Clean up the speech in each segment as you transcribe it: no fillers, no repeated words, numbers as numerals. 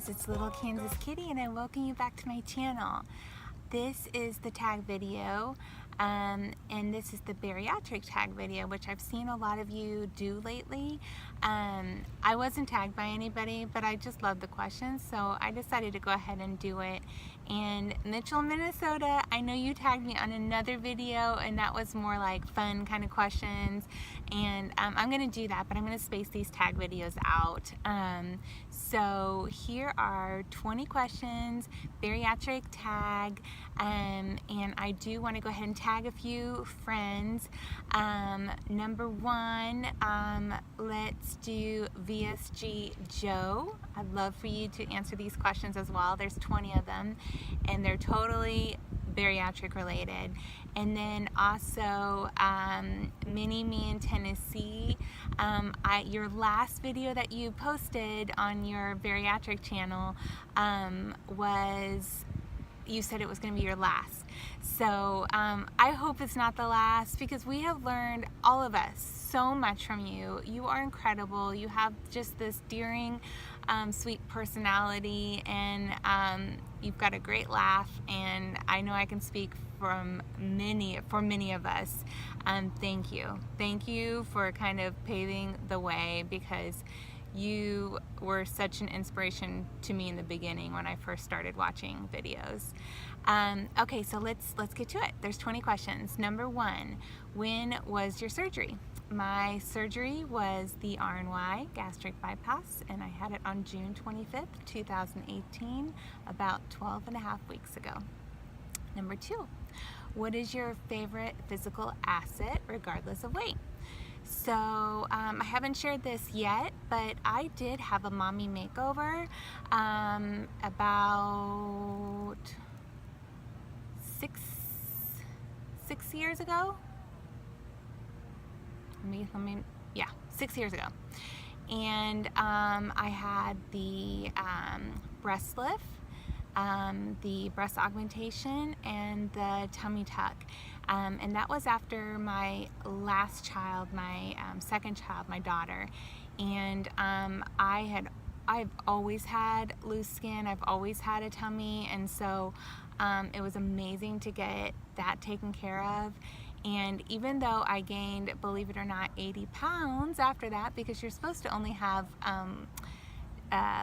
guys, it's Little Kansas Kitty and I welcome you back to my channel. This is the tag video and this is the bariatric tag video, which I've seen a lot of you do lately. I wasn't tagged by anybody, but I just love the questions, so I decided to go ahead and do it. And Mitchell, Minnesota, I know you tagged me on another video and that was more like fun kind of questions, and I'm going to do that, but I'm going to space these tag videos out. So here are 20 questions, bariatric tag, and I do want to go ahead and tag a few friends. Number one, let's do VSG Joe. I'd love for you to answer these questions as well. There's 20 of them and they're totally bariatric related. And then also Mini Me in Tennessee. Your last video that you posted on your bariatric channel you said it was going to be your last. So I hope it's not the last, because we have learned, all of us, so much from you. You are incredible. You have just this endearing, sweet personality, and you've got a great laugh, and I know I can speak for many of us. Thank you. Thank you for kind of paving the way, because you were such an inspiration to me in the beginning when I first started watching videos. Okay, so let's get to it. There's 20 questions. Number one, when was your surgery? My surgery was the RNY gastric bypass, and I had it on June 25th, 2018, about 12 and a half weeks ago. Number two, what is your favorite physical asset regardless of weight? So I haven't shared this yet, but I did have a mommy makeover about six years ago. Yeah, 6 years ago. And I had the breast lift, the breast augmentation, and the tummy tuck. And that was after my last child, my second child, my daughter. And I've always had loose skin, I've always had a tummy, and so it was amazing to get that taken care of. And even though I gained, believe it or not, 80 pounds after that, because you're supposed to only have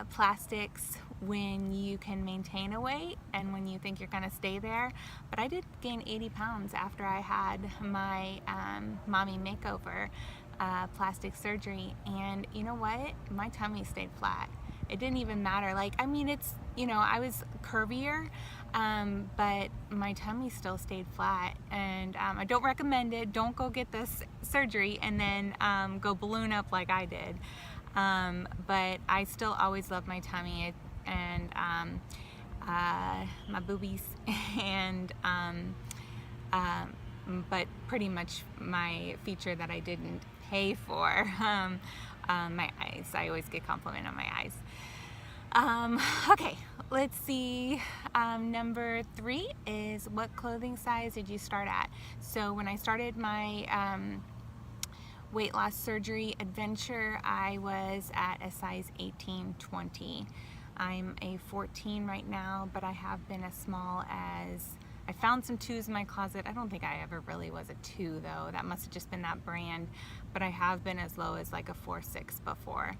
plastics when you can maintain a weight and when you think you're going to stay there, but I did gain 80 pounds after I had my mommy makeover plastic surgery. And you know what? My tummy stayed flat. It didn't even matter. Like, I mean, it's, you know, I was curvier, but my tummy still stayed flat. And I don't recommend it. Don't go get this surgery and then go balloon up like I did. But I still always love my tummy and my boobies, and but pretty much my feature that I didn't pay for, my eyes. I always get compliment on my eyes. Okay, let's see. Number three is, what clothing size did you start at? So when I started my weight loss surgery adventure, I was at a size 18-20. I'm a 14 right now, but I have been as small as, I found some 2s in my closet. I don't think I ever really was a 2 though. That must have just been that brand, but I have been as low as like a 4-6 before.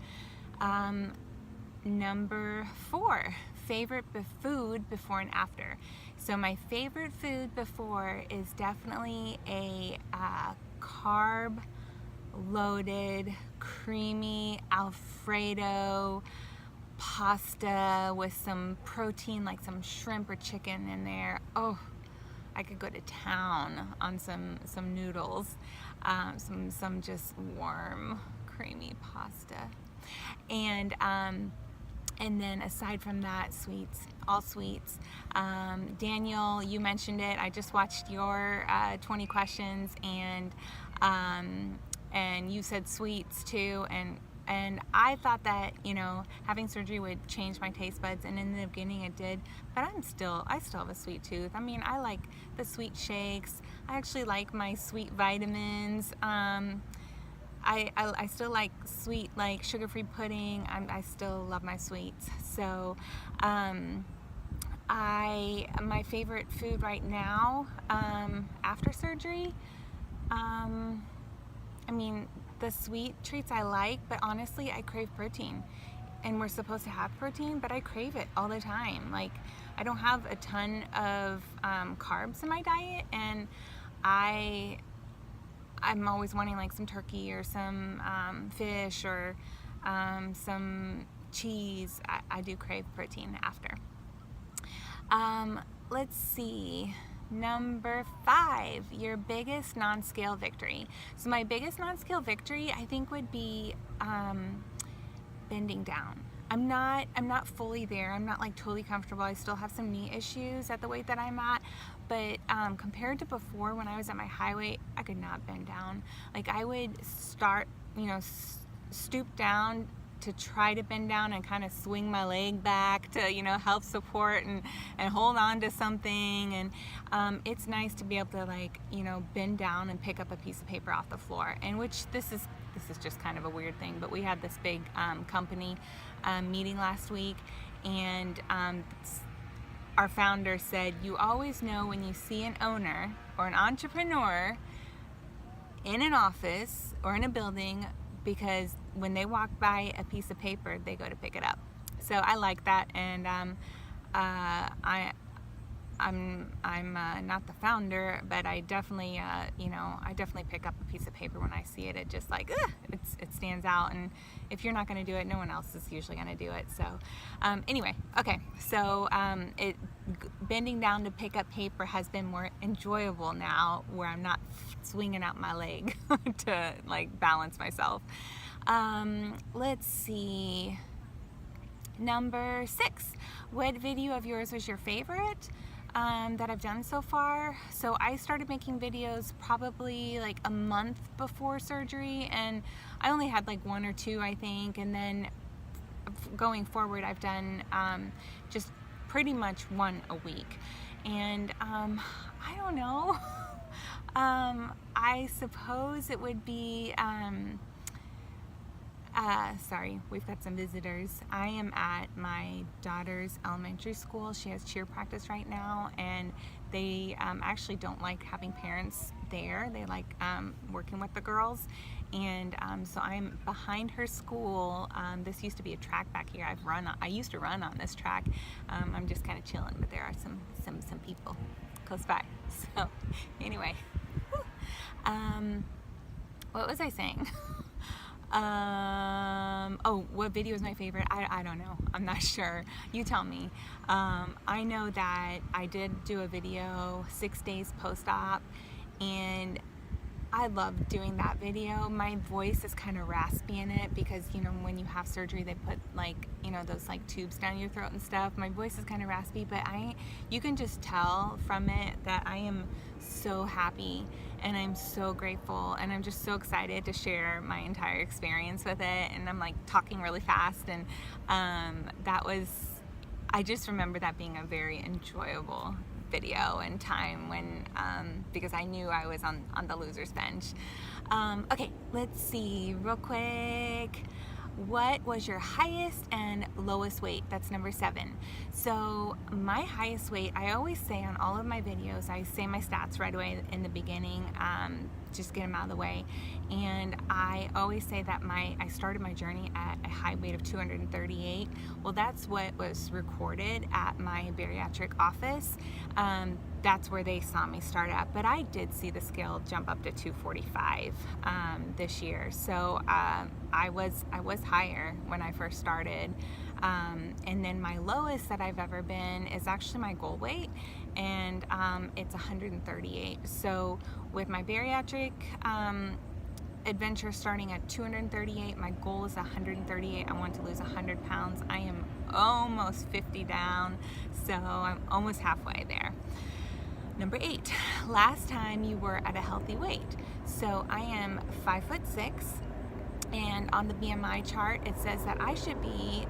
Number four, favorite food before and after. So my favorite food before is definitely a carb loaded, creamy Alfredo pasta with some protein, like some shrimp or chicken in there. Oh, I could go to town on some noodles, some just warm, creamy pasta. And then aside from that, sweets, all sweets. Daniel, you mentioned it. I just watched your 20 questions, and you said sweets too, and I thought that, you know, having surgery would change my taste buds, and in the beginning it did, but I still have a sweet tooth. I mean, I like the sweet shakes. I actually like my sweet vitamins. I still like sweet, like sugar-free pudding. I still love my sweets. So my favorite food right now, after surgery, I mean, the sweet treats I like, but honestly, I crave protein. And we're supposed to have protein, but I crave it all the time. Like, I don't have a ton of carbs in my diet, and I'm always wanting like some turkey or some fish or some cheese. I do crave protein after. Let's see. Number 5, your biggest non-scale victory. So my biggest non-scale victory, I think, would be bending down. I'm not fully there. I'm not like totally comfortable. I still have some knee issues at the weight that I'm at, but compared to before, when I was at my high weight, I could not bend down. Like, I would start, stoop down to try to bend down and kind of swing my leg back to, help support and hold on to something. And it's nice to be able to, like, bend down and pick up a piece of paper off the floor. And which this is just kind of a weird thing, but we had this big company meeting last week, and our founder said, you always know when you see an owner or an entrepreneur in an office or in a building, because when they walk by a piece of paper, they go to pick it up. So I like that, and I'm not the founder, but I definitely I definitely pick up a piece of paper when I see it. It just like it stands out, and if you're not going to do it, no one else is usually going to do it. So anyway, okay, so bending down to pick up paper has been more enjoyable now, where I'm not swinging out my leg to like balance myself. Let's see. Number 6, what video of yours was your favorite that I've done so far? So I started making videos probably like a month before surgery, and I only had like 1 or 2, I think, and then going forward I've done just pretty much 1 a week. And I don't know. I suppose it would be sorry, we've got some visitors. I am at my daughter's elementary school. She has cheer practice right now, and they actually don't like having parents there. They like working with the girls, and so I'm behind her school. This used to be a track back here. I used to run on this track. I'm just kind of chilling, but there are some people close by. So anyway, what was I saying? Oh, what video is my favorite? I don't know. I'm not sure. You tell me. I know that I did do a video 6 days post-op, and I loved doing that video. My voice is kind of raspy in it because, when you have surgery, they put like, those like tubes down your throat and stuff. My voice is kind of raspy, but you can just tell from it that I am so happy, and I'm so grateful, and I'm just so excited to share my entire experience with it. And I'm like talking really fast, and I just remember that being a very enjoyable video and time when because I knew I was on the loser's bench. Okay, let's see real quick. What was your highest and lowest weight? That's number 7. So my highest weight, I always say on all of my videos, I say my stats right away in the beginning, just get them out of the way. And I always say that I started my journey at a high weight of 238. Well, that's what was recorded at my bariatric office. That's where they saw me start at, but I did see the scale jump up to 245 this year. So I was higher when I first started, and then my lowest that I've ever been is actually my goal weight, and it's 138. So with my bariatric adventure starting at 238, my goal is 138. I want to lose 100 pounds. I am almost 50 down, so I'm almost halfway there. Number 8, last time you were at a healthy weight. So I am 5'6", and on the BMI chart it says that I should be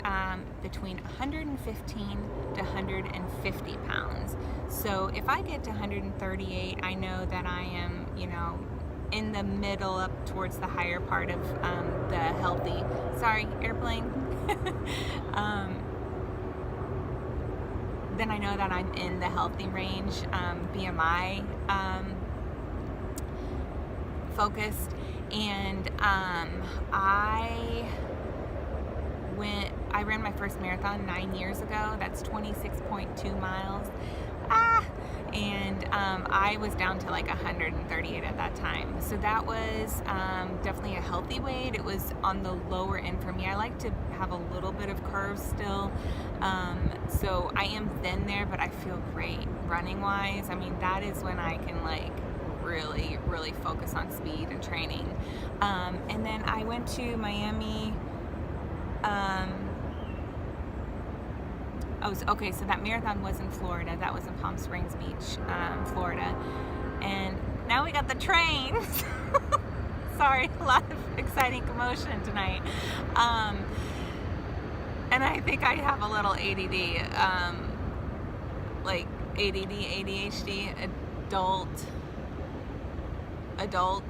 between 115 to 150 pounds. So if I get to 138, I know that I am, in the middle up towards the higher part of the healthy, sorry, airplane, then I know that I'm in the healthy range, BMI focused. And I ran my first marathon 9 years ago. That's 26.2 miles. And I was down to like 138 at that time. So that was definitely a healthy weight. It was on the lower end for me. I like to have a little bit of curves still. So I am thin there, but I feel great running wise. I mean, that is when I can like really, really focus on speed and training. And then I went to Miami. So that marathon was in Florida. That was in Palm Springs Beach, Florida. And now we got the trains. Sorry, a lot of exciting commotion tonight. And I think I have a little ADD, like ADD, ADHD, adult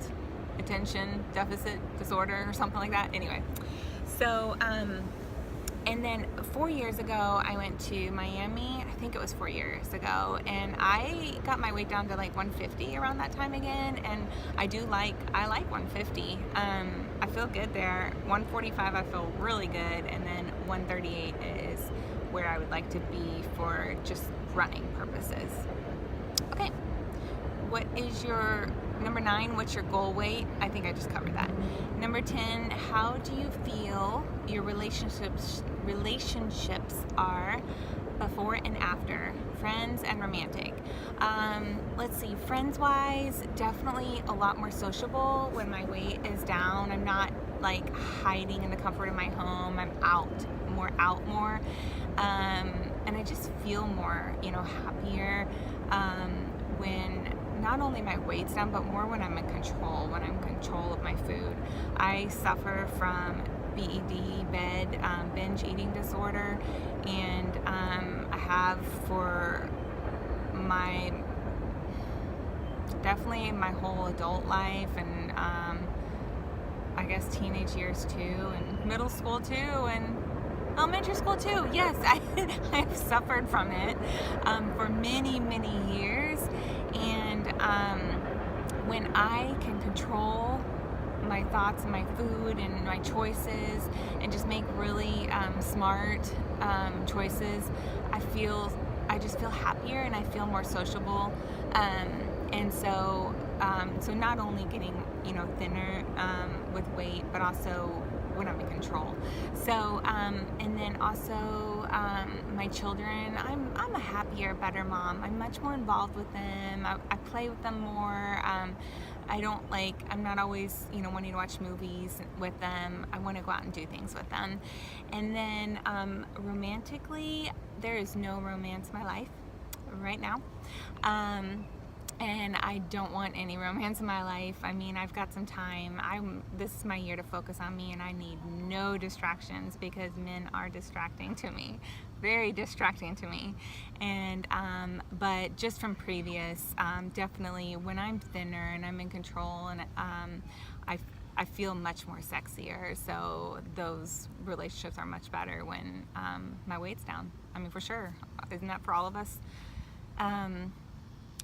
attention deficit disorder or something like that. Anyway, so and then 4 years ago I went to Miami. I think it was 4 years ago, and I got my weight down to like 150 around that time again. And I like 150. I feel good there. 145 I feel really good, and then 138 is where I would like to be for just running purposes. Okay, what is your number 9? What's your goal weight? I think I just covered that. Number 10, how do you feel your relationships are before and after, friends and romantic? Let's see, friends wise, definitely a lot more sociable when my weight is down. I'm not like hiding in the comfort of my home. I'm out more. And I just feel more, happier when not only my weight's down, but more when I'm in control, of my food. I suffer from BED, binge eating disorder, and I have for definitely my whole adult life, and I guess teenage years too, and middle school too, and elementary school too. Yes, I've suffered from it for many, many years. And when I can control my thoughts and my food and my choices and just make really smart choices, I just feel happier, and I feel more sociable. And so not only getting thinner with weight, but also when I'm in control. So and then also my children, I'm a happier, better mom. I'm much more involved with them. I play with them more. I'm not always wanting to watch movies with them. I want to go out and do things with them. And then romantically, there is no romance in my life right now. And I don't want any romance in my life. I mean, I've got some time. This is my year to focus on me, and I need no distractions, because men are distracting to me, very distracting to me. And but just from previous, definitely when I'm thinner and I'm in control, and I feel much more sexier. So those relationships are much better when my weight's down. I mean, for sure. Isn't that for all of us?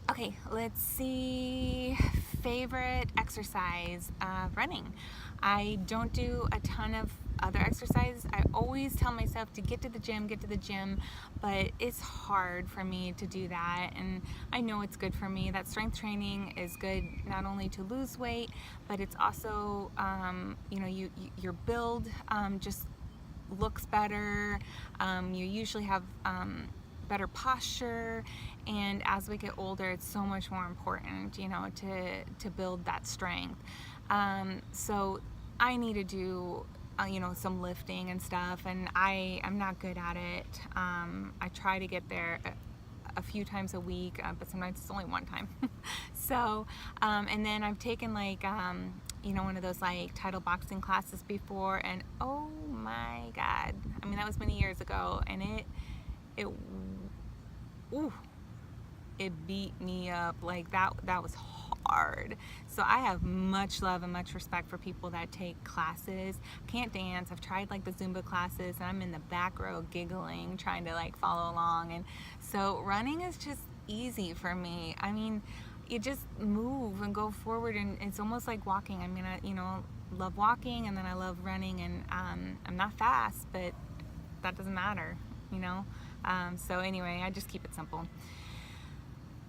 Okay, let's see. Favorite exercise, running. I don't do a ton of other exercises. I always tell myself to get to the gym, but it's hard for me to do that. And I know it's good for me. That strength training is good not only to lose weight, but it's also, your build just looks better. You usually have better posture, and as we get older, it's so much more important, to build that strength. So I need to do, some lifting and stuff, and I'm not good at it. I try to get there a few times a week, but sometimes it's only one time. So, and then I've taken one of those title boxing classes before, and oh my God, I mean, that was many years ago, and it beat me up. That was hard. So I have much love and much respect for people that take classes. Can't dance. I've tried like the Zumba classes and I'm in the back row giggling, trying to like follow along. And so running is just easy for me. I mean, you just move and go forward, and it's almost like walking. I mean, I love walking, and then I love running, and I'm not fast, but that doesn't matter, so anyway, I just keep it simple.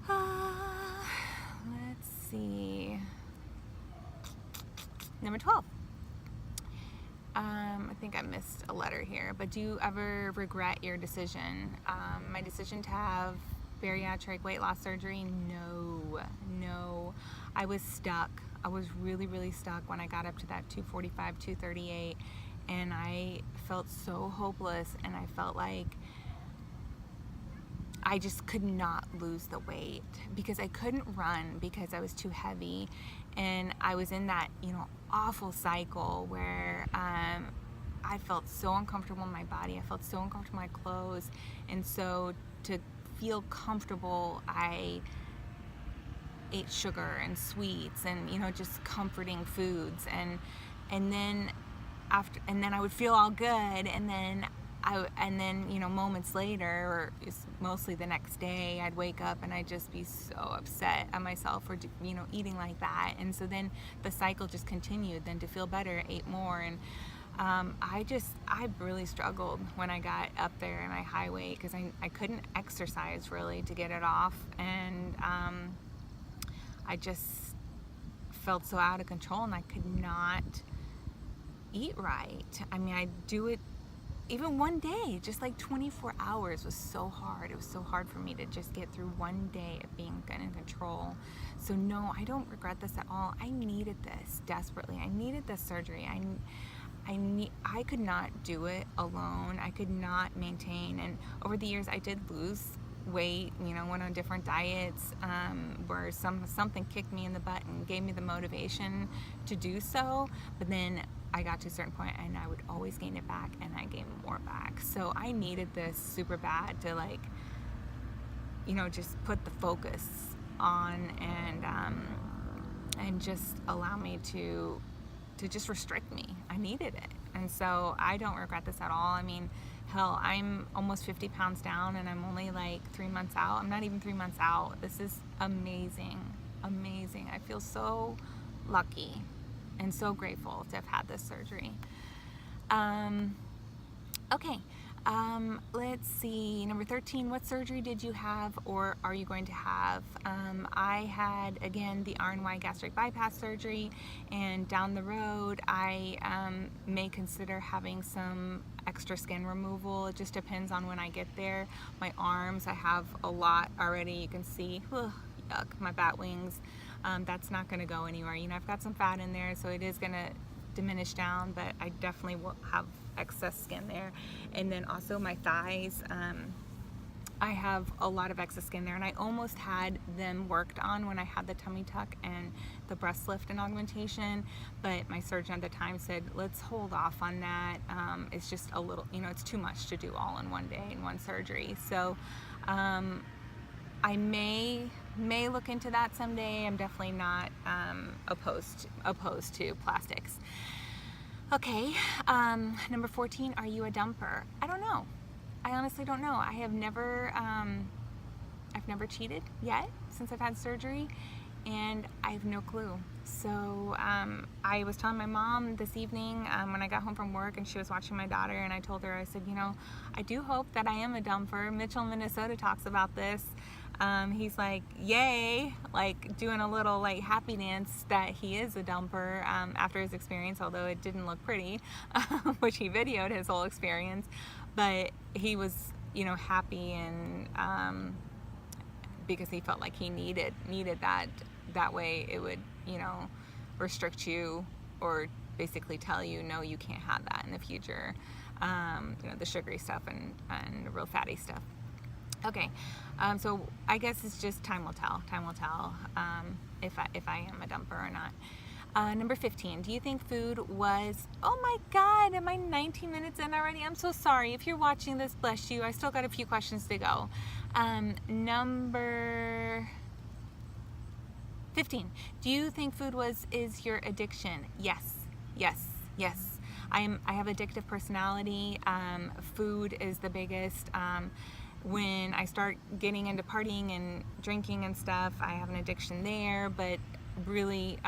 Let's see. Number 12. I think I missed a letter here, but do you ever regret your decision? My decision to have bariatric weight loss surgery? No. I was stuck. I was really, really stuck when I got up to that 245, 238, and I felt so hopeless, and I felt like I just could not lose the weight because I couldn't run because I was too heavy, and I was in that awful cycle where I felt so uncomfortable in my body. I felt so uncomfortable in my clothes, and so to feel comfortable, I ate sugar and sweets and just comforting foods, and then I would feel all good, and then moments later, or mostly the next day, I'd wake up and I'd just be so upset at myself for eating like that. And so then the cycle just continued. Then to feel better, I ate more, and I really struggled when I got up there in my high weight because I couldn't exercise really to get it off, and I just felt so out of control, and I could not eat right. I mean, I'd do it even one day, just like 24 hours was so hard. It was so hard for me to just get through one day of being in control. So no, I don't regret this at all. I needed this desperately. I needed this surgery. I could not do it alone. I could not maintain. And over the years, I did lose weight, went on different diets where something kicked me in the butt and gave me the motivation to do so. But then I got to a certain point and I would always gain it back, and I gained more back. So I needed this super bad to just put the focus on and just allow me to just restrict me. I needed it. And so I don't regret this at all. I mean, hell, I'm almost 50 pounds down and I'm only like 3 months out. I'm not even 3 months out. This is amazing. I feel so lucky and so grateful to have had this surgery. Okay, let's see. Number 13, what surgery did you have or are you going to have? I had, again, the RNY gastric bypass surgery, and down the road I may consider having some extra skin removal. It just depends on when I get there. My arms, I have a lot already. You can see, yuck, my bat wings. That's not going to go anywhere. I've got some fat in there, so it is going to diminish down, but I definitely will have excess skin there. And then also my thighs, I have a lot of excess skin there, and I almost had them worked on when I had the tummy tuck and the breast lift and augmentation, but my surgeon at the time said, let's hold off on that. It's just a little, it's too much to do all in one day in one surgery. So I may look into that someday. I'm definitely not opposed to plastics. Okay, number 14, are you a dumper? I don't know. I honestly don't know. I have never, I've never cheated yet since I've had surgery, and I have no clue. So I was telling my mom this evening when I got home from work and she was watching my daughter, and I told her, I said, I do hope that I am a dumper. Mitchell in Minnesota talks about this. He's like, yay, like doing a little like happy dance that he is a dumper after his experience, although it didn't look pretty, which he videoed his whole experience, but he was, happy, and because he felt like he needed that way it would, restrict you or basically tell you, no, you can't have that in the future, the sugary stuff and the real fatty stuff. Okay, so I guess it's just time will tell. Time will tell if I am a dumper or not. Number 15, do you think food was, oh my God, am I 19 minutes in already? I'm so sorry. If you're watching this, bless you. I still got a few questions to go. Number 15. Do you think food is your addiction? Yes, yes, yes. I have addictive personality. Food is the biggest. When I start getting into partying and drinking and stuff, I have an addiction there, but really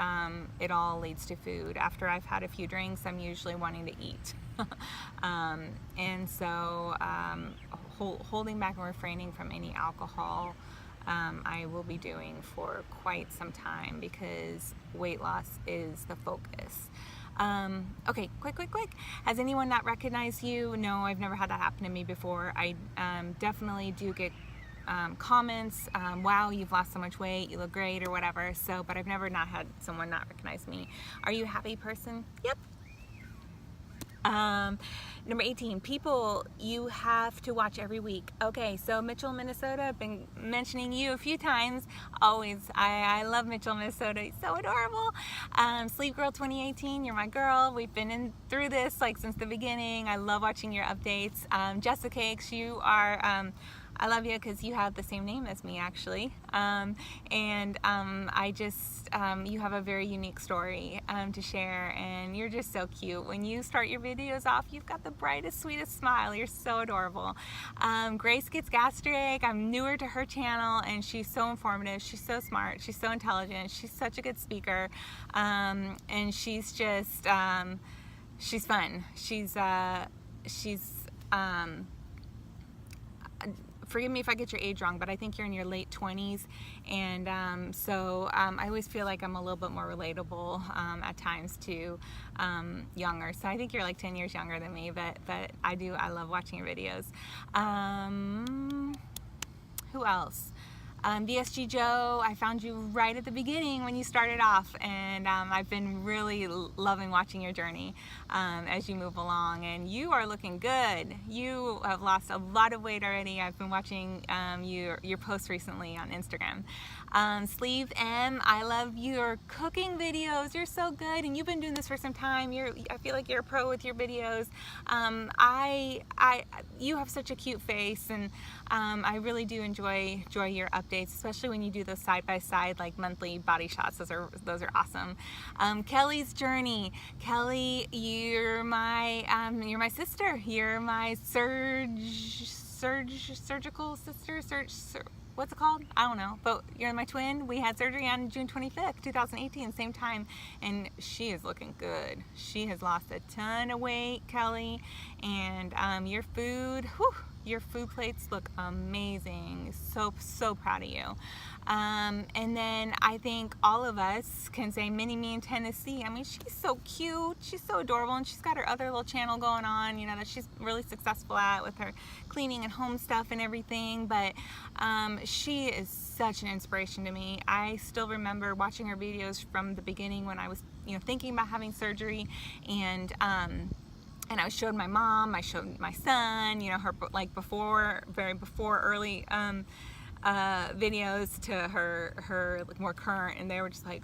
it all leads to food. After I've had a few drinks, I'm usually wanting to eat. And so holding back and refraining from any alcohol I will be doing for quite some time, because weight loss is the focus. Okay, quick. Has anyone not recognized you? No, I've never had that happen to me before. I definitely do get comments, wow, you've lost so much weight, you look great, or whatever. So, but I've never not had someone not recognize me. Are you a happy person? Yep. Number 18, people you have to watch every week. Okay, so Mitchell, Minnesota, I've been mentioning you a few times. Always, I love Mitchell, Minnesota. He's so adorable. Sleep Girl 2018, you're my girl. We've been through this like since the beginning. I love watching your updates. Jessica Cakes, you are, I love you because you have the same name as me, actually. I just, you have a very unique story to share, and you're just so cute. When you start your videos off, you've got the brightest, sweetest smile. You're so adorable. Grace Gets Gastric, I'm newer to her channel, and she's so informative. She's so smart. She's so intelligent. She's such a good speaker. And she's just, she's fun. Forgive me if I get your age wrong, but I think you're in your late 20s, and I always feel like I'm a little bit more relatable at times to younger. So I think you're like 10 years younger than me, but I love watching your videos. Who else? VSG Joe, I found you right at the beginning when you started off, and I've been really loving watching your journey as you move along, and you are looking good. You have lost a lot of weight already. I've been watching your posts recently on Instagram. Sleeve M, I love your cooking videos. You're so good, and you've been doing this for some time. I feel like you're a pro with your videos. You have such a cute face, and I really do enjoy your updates, especially when you do those side-by-side like monthly body shots. Those are awesome. Kelly's Journey. Kelly, you're my sister. You're my surgical sister. What's it called? I don't know, but you're my twin. We had surgery on June 25th, 2018, same time, and she is looking good. She has lost a ton of weight, Kelly, and your food plates look amazing. So proud of you. And then I think all of us can say Mini-Me in Tennessee. I mean, she's so cute, she's so adorable, and she's got her other little channel going on, you know, that she's really successful at with her cleaning and home stuff and everything. But she is such an inspiration to me. I still remember watching her videos from the beginning when I was, you know, thinking about having surgery, and I showed my mom, I showed my son, you know, her like very before early videos to her like more current, and they were just like,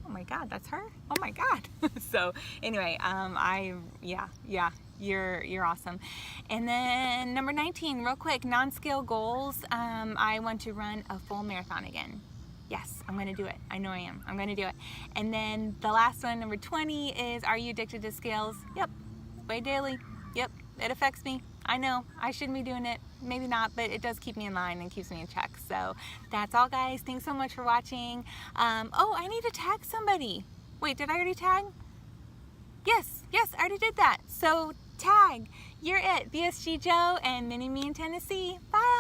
oh my God, that's her? Oh my God. So anyway, you're awesome. And then number 19, real quick, NonScale goals. I want to run a full marathon again. Yes, I'm gonna do it. I know I am. I'm gonna do it. And then the last one, number 20, is, are you addicted to scales? Yep. Weigh daily. Yep, it affects me. I know I shouldn't be doing it, maybe not, but it does keep me in line and keeps me in check. So that's all, guys. Thanks so much for watching. Oh, I need to tag somebody. Wait, did I already tag? Yes, I already did that. So tag, you're it, VSG Joe and Mini-Me in Tennessee. Bye.